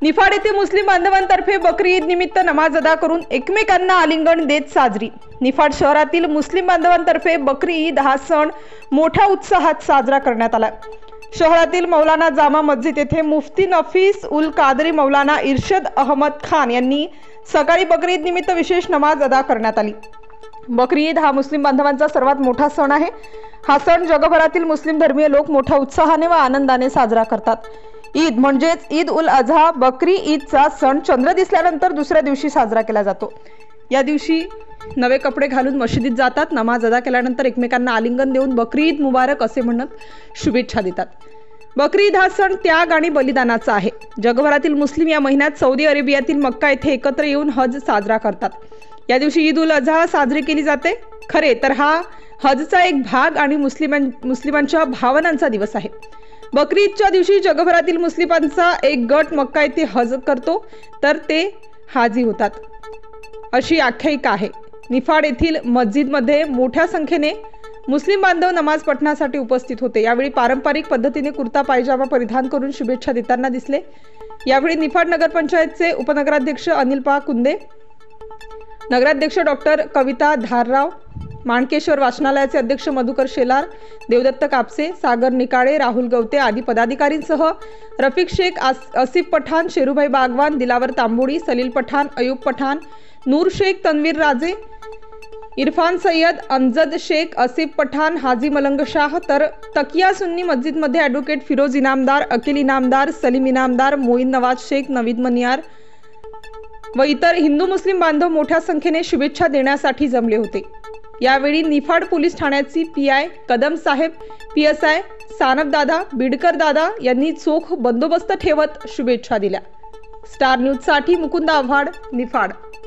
निफाड येथे मुस्लिम बांधवांतर्फे बकरी ईद निमित्त नमाज अदा करून एकमेकांना आलिंगन देत साजरी। निफाड शहरातील मुस्लिम बांधवांतर्फे बकरी ईद हा सण मोठ्या उत्साहात साजरा करण्यात आला। शहरातील मौलाना जामा मस्जिद येथे मुफ्ती नफीस उल कादरी मौलाना इर्शद अहमद खान यांनी सकाळी बकरी ईद निमित्त विशेष नमाज अदा करण्यात आली। बकरी ईद हा मुस्लिम बांधवांचा सर्वात मोठा सण आहे। हा सण जगभरातील मुस्लिम धर्मीय लोक मोठ्या उत्साहाने व आनंदाने साजरा करतात। ईद म्हणजेच ईद उल अजहा बकरी ईदचा सण चंद्र दिसल्यानंतर दुसऱ्या दिवशी साजरा केला जातो। या दिवशी नवे कपडे घालून मशिदीत जातात। नमाज अदा केल्यानंतर एकमेकांना आलिंगन देऊन बकरी ईद मुबारक असे म्हणत शुभेच्छा देतात। बकरी ईद हा सण त्याग आणि बलिदानाचा आहे। जगभरातील मुस्लिम या महिन्यात सौदी अरेबियातील मक्का येथे एकत्र येऊन हज साजरा करतात। या दिवशी ईद उल अजहा साजरी केली जाते। खरे तर हा हजचा एक भाग आणि मुस्लिमांच्या भावनांचा दिवस आहे। बकरी ईदच्या दिवशी जगभरातील मुस्लिमांचा एक गट मक्का येथे हज करतो तर ते हाजी होतात अशी आख्यायिका आहे। निफाड येथील मस्जिदमध्ये मोठ्या संख्येने मुस्लिम बांधव नमाज पठणासाठी उपस्थित होते। यावेळी पारंपरिक पद्धतीने कुर्ता पायजामा परिधान करून शुभेच्छा देताना दिसले। यावेळी निफाड नगरपंचायतचे उपनगराध्यक्ष अनिल पा कुंदे, नगराध्यक्ष डॉक्टर कविता धारराव, माणकेश्वर वाचनालयाचे अध्यक्ष मधुकर शेलार, देवदत्त कापसे, सागर निकाळे, राहुल गवते आदी पदाधिकारींसह रफिक शेख, आसिफ पठाण, शेरूभाई बागवान, दिलावर तांबोडी, सलील पठाण, अयूब पठाण, नूर शेख, तन्वीर राजे, इरफान सय्यद, अमजद शेख, आसिफ पठाण, हाजी मलंग शाह तर तकिया सुन्नी मस्जिदमध्ये ॲडव्होकेट फिरोज इनामदार, अकील इनामदार, सलीम इनामदार, मोईन नवाज शेख, नवीद मनियार व इतर हिंदू मुस्लिम बांधव मोठ्या संख्येने शुभेच्छा देण्यासाठी जमले होते। यावेळी निफाड पोलीस ठाण्याची पीआय कदम साहेब, पीएसआय सानप दादा, बिडकर दादा यांनी चोख बंदोबस्त ठेवत शुभेच्छा दिल्या। स्टार न्यूज साठी मुकुंद आव्हाड, निफाड।